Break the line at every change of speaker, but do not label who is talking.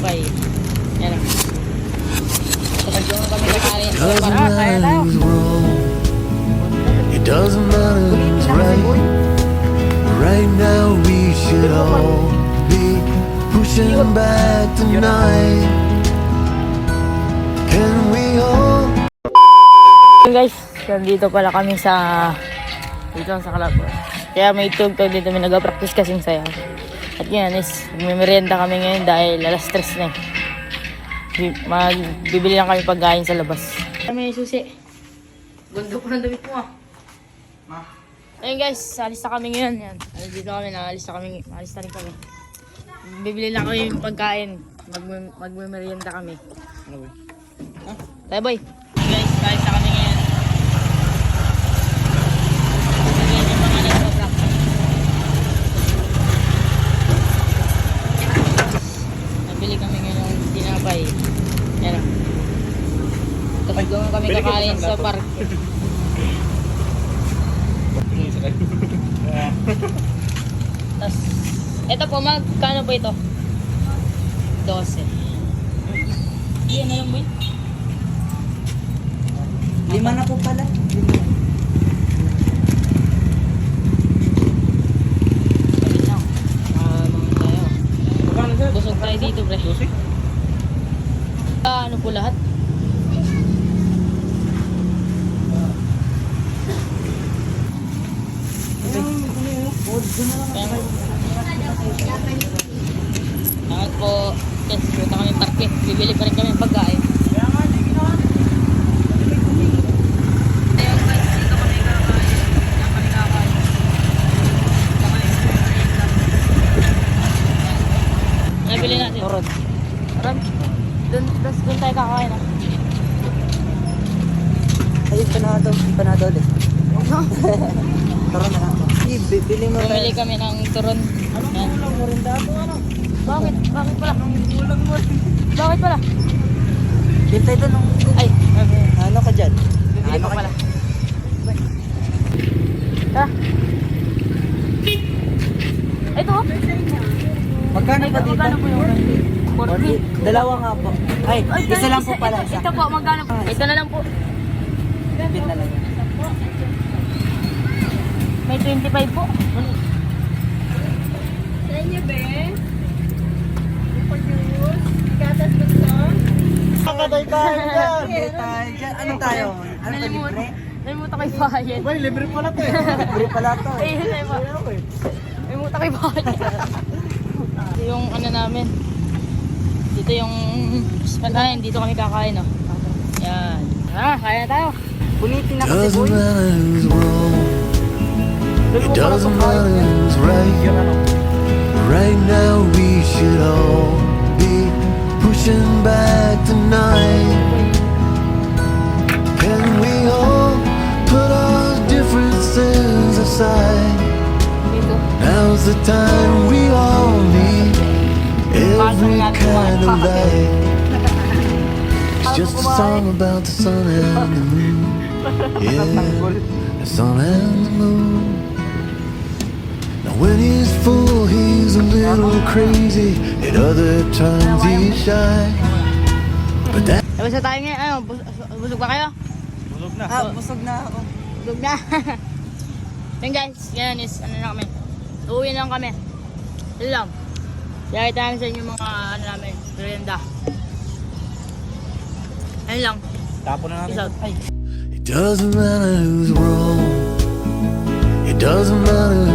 Bye. Yan o. Kapag yung kami kakain. Kaya tayo.
It doesn't matter who's right. Right now we should all be pushing back tonight. Can we all?
Guys, nandito pala kami sa Calabo. Kaya may tugtog dito, may nag-practice kasing sayaw. At yan is, may merienda kami ngayon dahil alas 3 na eh. Magbibili lang kami pagkain sa labas. Kami susi. Ganda pa ng damit mo ah. Ayun guys, alis na kami ngayon. Yan. Dito kami, alis na rin kami. Bibili lang kami pagkain. Magmerienda kami. Ano boy? Huh? Tayo boy. Guys, alis na kami ngayon. Nabili kami ngayon ng tinapay. Yan o. Tapos doon kami kakain sa park. Tapos, eto po, magkano po ito? 12. Iyan na lang boy.
5 na po pala.
Sabi na. Mga tayo. Busog tayo dito, pre. Ano po lahat? Bakit po? Yes, punta kami parke. Bibili pa rin kami ng pagkain. Nabili natin. Turon. Doon tayo kakain ah.
Ay, panado ulit. Turon na lang. Bili mo tayo.
Bumili kami ng turon. Yan. Bakit? Bakit pala? Bakit pala?
Bintay doon.
Ay,
Ano ka dyan?
bibili pa pala. Tara. Ito oh.
Magkano ba dito?
Magkano po yung 40?
Dalawa nga po. Ay, isa lang po pala. Isa.
Ito po, magkano po? Ito na lang po.
Bit na lang.
May 25 po.
Sa inyo, be? Pag-juice? Gatas ba ito?
Kakatay tayo dyan. Ano tayo? Ano ba libre?
Nalimutan ko yung bayad.
Boy, libre pala to eh. Libre pala to eh.
Ayun na ba? Nalimutan ko yung bayad. Ito yung ano namin. Dito yung pagkain. Dito kami kakain oh. Yan. Kaya tayo.
Punitin na kasi boy.
Doesn't matter who's wrong. It doesn't matter who's right. Right now we should all be pushing back tonight. Can we all put our differences aside?
Dito.
Now's the time we all need every kind of light. It's just a song about the sun and the moon. Yeah, the sun and the moon. Now when he's full, he's a little crazy. At other times he's shy. But that
Tapos na tayo ngayon. Ano, busog ba kayo?
Busog na ako.
Busog na. Then guys, ganyan is ano na kami. Uuwi lang kami. Yun lang. Kaya tayo sa inyo mga ano namin, merienda. Ayun lang.
Tapo na
Peace out.
it doesn't matter who's wrong. It doesn't matter